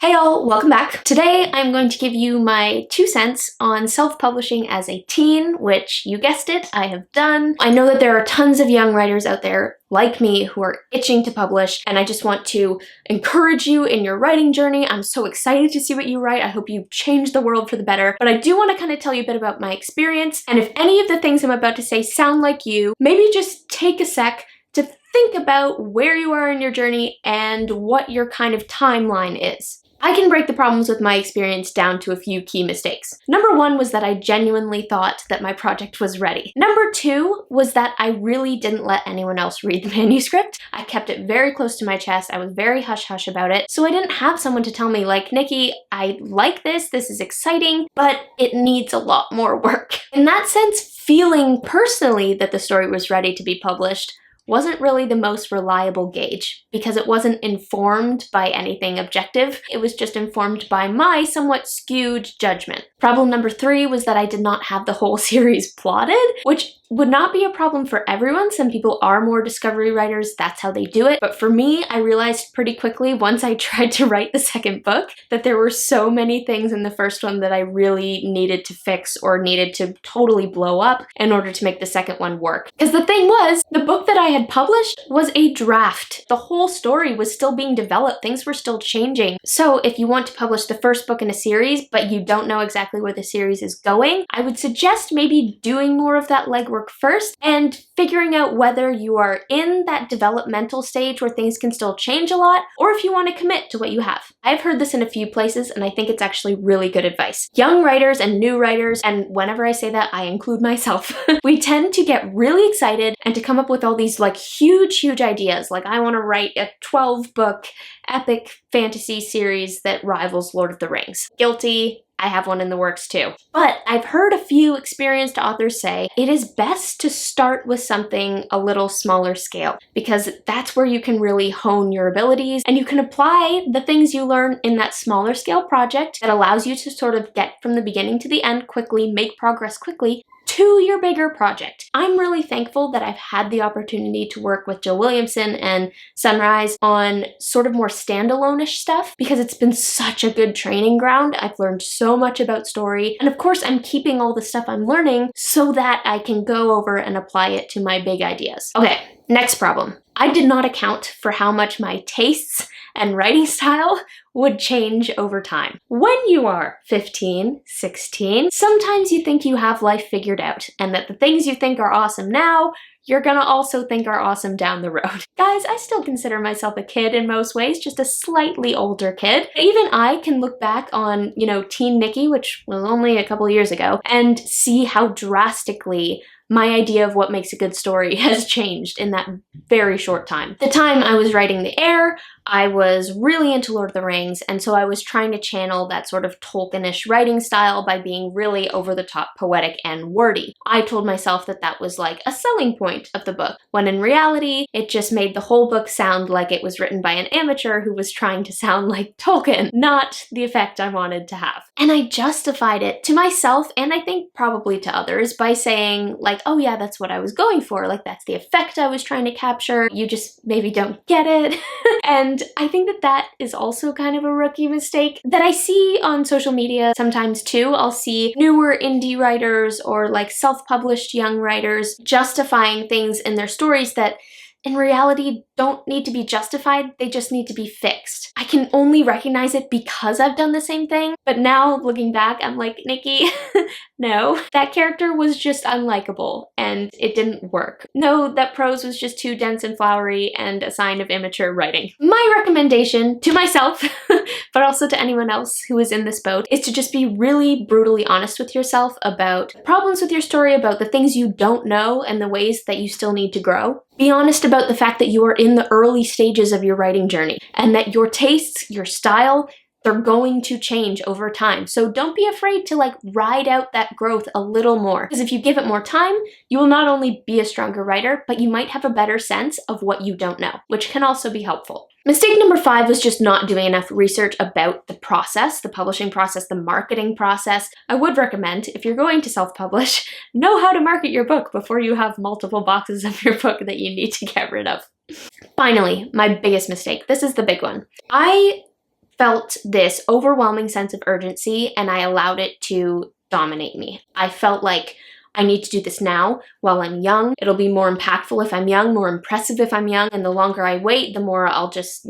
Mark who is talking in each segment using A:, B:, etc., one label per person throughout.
A: Hey all, welcome back. Today I'm going to give you my 2 cents on self-publishing as a teen, which, you guessed it, I have done. I know that there are tons of young writers out there like me who are itching to publish, and I just want to encourage you in your writing journey. I'm so excited to see what you write. I hope you change the world for the better, but I do want to kind of tell you a bit about my experience, and if any of the things I'm about to say sound like you, maybe just take a sec to think about where you are in your journey and what your kind of timeline is. I can break the problems with my experience down to a few key mistakes. Number 1 was that I genuinely thought that my project was ready. Number 2 was that I really didn't let anyone else read the manuscript. I kept it very close to my chest. I was very hush-hush about it. So I didn't have someone to tell me like, Nikki, I like this is exciting, but it needs a lot more work. In that sense, feeling personally that the story was ready to be published wasn't really the most reliable gauge because it wasn't informed by anything objective. It was just informed by my somewhat skewed judgment. Problem number 3 was that I did not have the whole series plotted, which would not be a problem for everyone. Some people are more discovery writers, that's how they do it. But for me, I realized pretty quickly once I tried to write the second book that there were so many things in the first one that I really needed to fix or needed to totally blow up in order to make the second one work. Because the thing was, the book that I had published was a draft. The whole story was still being developed, things were still changing. So if you want to publish the first book in a series, but you don't know exactly where the series is going, I would suggest maybe doing more of that legwork first and figuring out whether you are in that developmental stage where things can still change a lot, or if you want to commit to what you have. I've heard this in a few places and I think it's actually really good advice. Young writers and new writers, and whenever I say that, I include myself, we tend to get really excited and to come up with all these like huge ideas. Like, I want to write a 12-book epic fantasy series that rivals Lord of the Rings. Guilty. I have one in the works too. But I've heard a few experienced authors say it is best to start with something a little smaller scale because that's where you can really hone your abilities and you can apply the things you learn in that smaller scale project that allows you to sort of get from the beginning to the end quickly, make progress quickly, to your bigger project. I'm really thankful that I've had the opportunity to work with Jill Williamson and Sunrise on sort of more standalone-ish stuff because it's been such a good training ground. I've learned so much about story, and of course I'm keeping all the stuff I'm learning so that I can go over and apply it to my big ideas. Okay, next problem. I did not account for how much my tastes and writing style would change over time. When you are 15, 16, sometimes you think you have life figured out and that the things you think are awesome now, you're gonna also think are awesome down the road. Guys, I still consider myself a kid in most ways, just a slightly older kid. Even I can look back on, teen Niki, which was only a couple years ago, and see how drastically my idea of what makes a good story has changed in that very short time. The time I was writing The Heir, I was really into Lord of the Rings, and so I was trying to channel that sort of Tolkien-ish writing style by being really over-the-top poetic and wordy. I told myself that that was like a selling point of the book, when in reality, it just made the whole book sound like it was written by an amateur who was trying to sound like Tolkien, not the effect I wanted to have. And I justified it to myself, and I think probably to others, by saying like, oh yeah, that's what I was going for, like that's the effect I was trying to capture, you just maybe don't get it. And I think that that is also kind of a rookie mistake that I see on social media sometimes too. I'll see newer indie writers or like self-published young writers justifying things in their stories that in reality don't need to be justified, they just need to be fixed. I can only recognize it because I've done the same thing, but now looking back, I'm like, Nikki, no, that character was just unlikable and it didn't work. No, that prose was just too dense and flowery and a sign of immature writing. My recommendation to myself, but also to anyone else who is in this boat, is to just be really brutally honest with yourself about problems with your story, about the things you don't know and the ways that you still need to grow. Be honest about the fact that you are in the early stages of your writing journey and that your tastes, your style, they're going to change over time. So don't be afraid to like ride out that growth a little more. Because if you give it more time, you will not only be a stronger writer, but you might have a better sense of what you don't know, which can also be helpful. Mistake number 5 was just not doing enough research about the process, the publishing process, the marketing process. I would recommend, if you're going to self-publish, know how to market your book before you have multiple boxes of your book that you need to get rid of. Finally, my biggest mistake. This is the big one. I felt this overwhelming sense of urgency and I allowed it to dominate me. I felt like I need to do this now while I'm young. It'll be more impactful if I'm young, more impressive if I'm young, and the longer I wait, the more I'll just,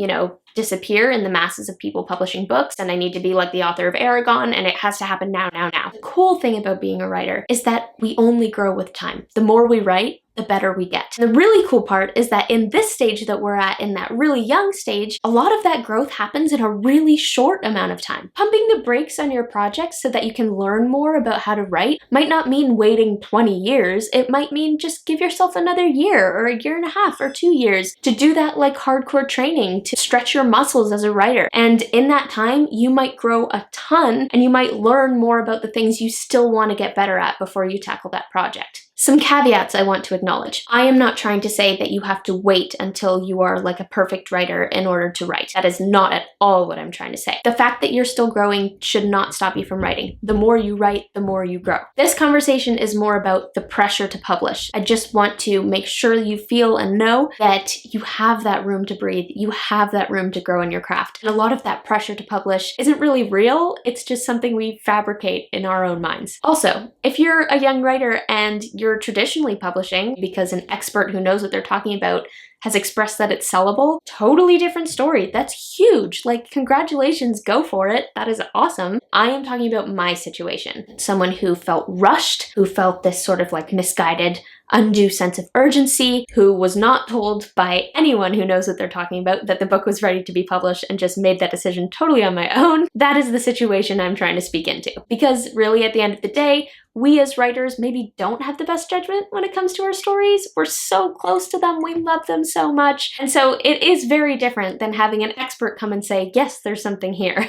A: disappear in the masses of people publishing books, and I need to be like the author of Aragon, and it has to happen now, now, now. The cool thing about being a writer is that we only grow with time. The more we write, the better we get. And the really cool part is that in this stage that we're at, in that really young stage, a lot of that growth happens in a really short amount of time. Pumping the brakes on your projects so that you can learn more about how to write might not mean waiting 20 years. It might mean just give yourself another year or a year and a half or 2 years to do that like hardcore training, to stretch your muscles as a writer. And in that time, you might grow a ton and you might learn more about the things you still want to get better at before you tackle that project. Some caveats I want to acknowledge. I am not trying to say that you have to wait until you are like a perfect writer in order to write. That is not at all what I'm trying to say. The fact that you're still growing should not stop you from writing. The more you write, the more you grow. This conversation is more about the pressure to publish. I just want to make sure you feel and know that you have that room to breathe. You have that room to grow in your craft. And a lot of that pressure to publish isn't really real. It's just something we fabricate in our own minds. Also, if you're a young writer and you're traditionally publishing because an expert who knows what they're talking about has expressed that it's sellable, totally different story. That's huge. Like, congratulations, go for it. That is awesome. I am talking about my situation. Someone who felt rushed, who felt this sort of like misguided, undue sense of urgency, who was not told by anyone who knows what they're talking about that the book was ready to be published and just made that decision totally on my own. That is the situation I'm trying to speak into. Because really, at the end of the day, we as writers maybe don't have the best judgment when it comes to our stories. We're so close to them, we love them so much. And so it is very different than having an expert come and say, yes, there's something here.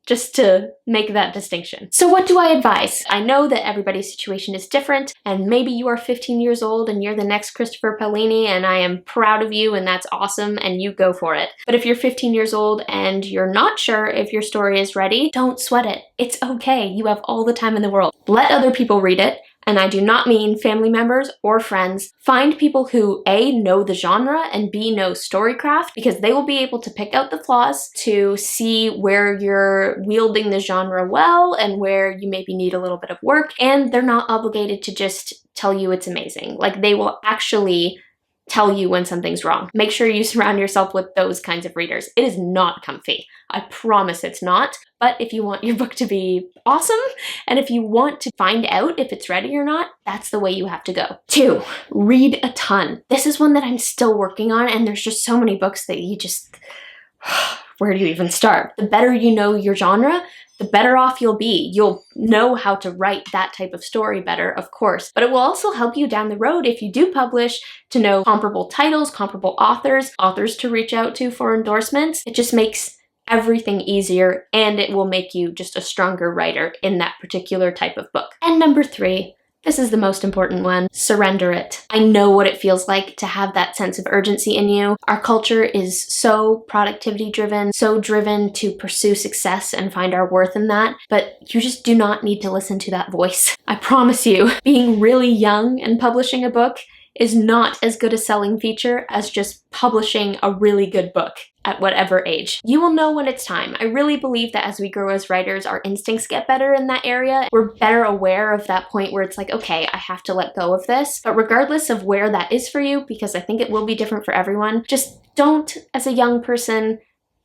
A: Just to make that distinction. So what do I advise? I know that everybody's situation is different, and maybe you are 15 years old and you're the next Christopher Paolini, and I am proud of you and that's awesome, and you go for it. But if you're 15 years old and you're not sure if your story is ready, don't sweat it. It's okay. You have all the time in the world. Let other people read it. And I do not mean family members or friends. Find people who A, know the genre, and B, know storycraft, because they will be able to pick out the flaws, to see where you're wielding the genre well and where you maybe need a little bit of work. And they're not obligated to just tell you it's amazing. Like, they will actually tell you when something's wrong. Make sure you surround yourself with those kinds of readers. It is not comfy. I promise it's not. But if you want your book to be awesome, and if you want to find out if it's ready or not, that's the way you have to go. 2, read a ton. This is one that I'm still working on, and there's just so many books that you just... where do you even start? The better you know your genre, the better off you'll be. You'll know how to write that type of story better, of course, but it will also help you down the road if you do publish to know comparable titles, comparable authors to reach out to for endorsements. It just makes everything easier, and it will make you just a stronger writer in that particular type of book. And number 3, this is the most important one. Surrender it. I know what it feels like to have that sense of urgency in you. Our culture is so productivity driven, so driven to pursue success and find our worth in that, but you just do not need to listen to that voice. I promise you, being really young and publishing a book is not as good a selling feature as just publishing a really good book at whatever age. You will know when it's time. I really believe that as we grow as writers, our instincts get better in that area. We're better aware of that point where it's like, okay, I have to let go of this. But regardless of where that is for you, because I think it will be different for everyone, just don't, as a young person,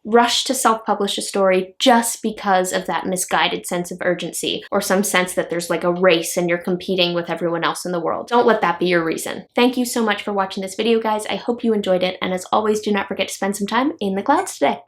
A: rush to self-publish a story just because of that misguided sense of urgency or some sense that there's like a race and you're competing with everyone else in the world. Don't let that be your reason. Thank you so much for watching this video, guys. I hope you enjoyed it, and as always, do not forget to spend some time in the clouds today.